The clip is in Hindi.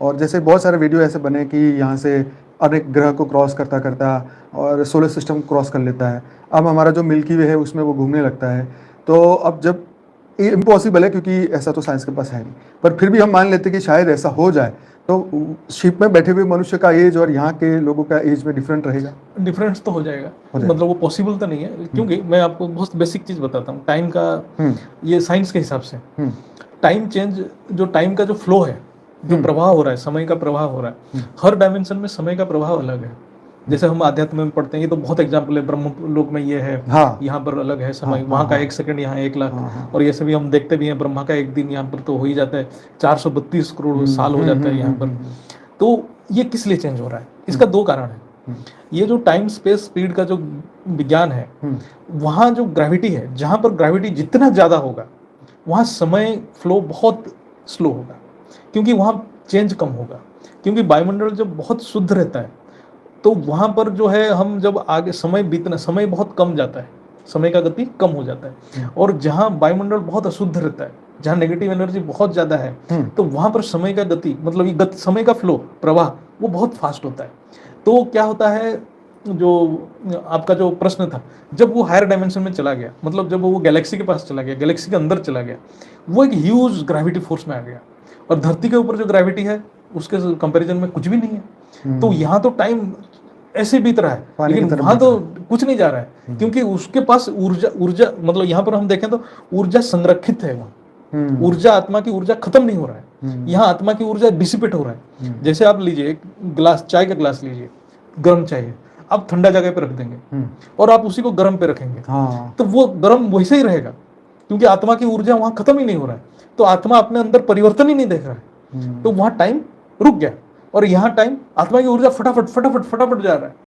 और जैसे बहुत सारे वीडियो ऐसे बने कि यहाँ से अनेक ग्रह को क्रॉस करता करता और सोलर सिस्टम को क्रॉस कर लेता है। अब हमारा जो मिल्की वे है उसमें वो घूमने लगता है। तो अब जब ये इम्पॉसिबल है क्योंकि ऐसा तो साइंस के पास है नहीं, पर फिर भी हम मान लेते हैं कि शायद ऐसा हो जाए, तो शिप में बैठे हुए मनुष्य का एज और यहाँ के लोगों का एज में डिफरेंट रहेगा। डिफरेंस तो हो जाएगा, हो जाएगा। मतलब वो पॉसिबल तो नहीं है, क्योंकि मैं आपको बहुत बेसिक चीज़ बताता हूँ टाइम का। हम्म ये साइंस के हिसाब से हम्म टाइम चेंज, जो टाइम का जो फ्लो है, जो प्रवाह हो रहा है, समय का प्रवाह हो रहा है, हर डायमेंशन में समय का प्रवाह अलग है। जैसे हम आध्यात्म में पढ़ते हैं, ये तो बहुत एग्जाम्पल है, ब्रह्म लोक में ये है, हाँ यहाँ पर अलग है समय, हाँ वहाँ का हाँ 1 सेकंड, यहाँ 1 लाख। हाँ और ये सभी हम देखते भी हैं, ब्रह्मा का एक दिन यहाँ पर तो हो ही जाता है, 432 करोड़ साल हो जाता है यहाँ पर। तो ये किस लिए चेंज हो रहा है? इसका दो कारण है। ये जो टाइम स्पेस स्पीड का जो विज्ञान है, वहाँ जो ग्रेविटी है, जहाँ पर ग्रेविटी जितना ज़्यादा होगा वहाँ समय फ्लो बहुत स्लो होगा, क्योंकि वहाँ चेंज कम होगा, क्योंकि वायुमंडल जब बहुत शुद्ध रहता है तो वहाँ पर जो है, हम जब आगे समय बीतना, समय बहुत कम जाता है, समय का गति कम हो जाता है। और जहाँ वायुमंडल बहुत अशुद्ध रहता है, जहाँ नेगेटिव एनर्जी बहुत ज़्यादा है, तो वहाँ पर समय का गति, मतलब ये गति, समय का फ्लो, प्रवाह, वो बहुत फास्ट होता है। तो क्या होता है, जो आपका जो प्रश्न था, जब वो हायर डायमेंशन में चला गया, मतलब जब वो गैलेक्सी के पास चला गया, गैलेक्सी के अंदर चला गया, वो एक ह्यूज ग्रेविटी फोर्स में आ गया। और धरती के ऊपर जो ग्रेविटी है उसके कंपैरिजन में कुछ भी नहीं है। तो यहाँ तो टाइम ऐसे बीत रहा है, लेकिन वहां तो कुछ नहीं जा रहा है, क्योंकि उसके पास ऊर्जा, मतलब यहाँ पर हम देखें तो ऊर्जा संरक्षित है वहाँ। ऊर्जा, आत्मा की ऊर्जा खत्म नहीं हो रहा है, यहाँ आत्मा की ऊर्जा डिसिपेट हो रहा है। जैसे आप लीजिए एक गिलास, चाय का गिलास लीजिए, गर्म चाय है, आप ठंडा जगह पे रख देंगे और आप उसी को गर्म पे रखेंगे, तो वो गर्म वैसे ही रहेगा, क्योंकि आत्मा की ऊर्जा वहां खत्म ही नहीं हो रहा है। तो आत्मा अपने अंदर परिवर्तन ही नहीं देख रहा है, तो वहां टाइम रुक गया। और यहाँ टाइम, आत्मा की ऊर्जा फटाफट फटाफट फटाफट जा रहा है।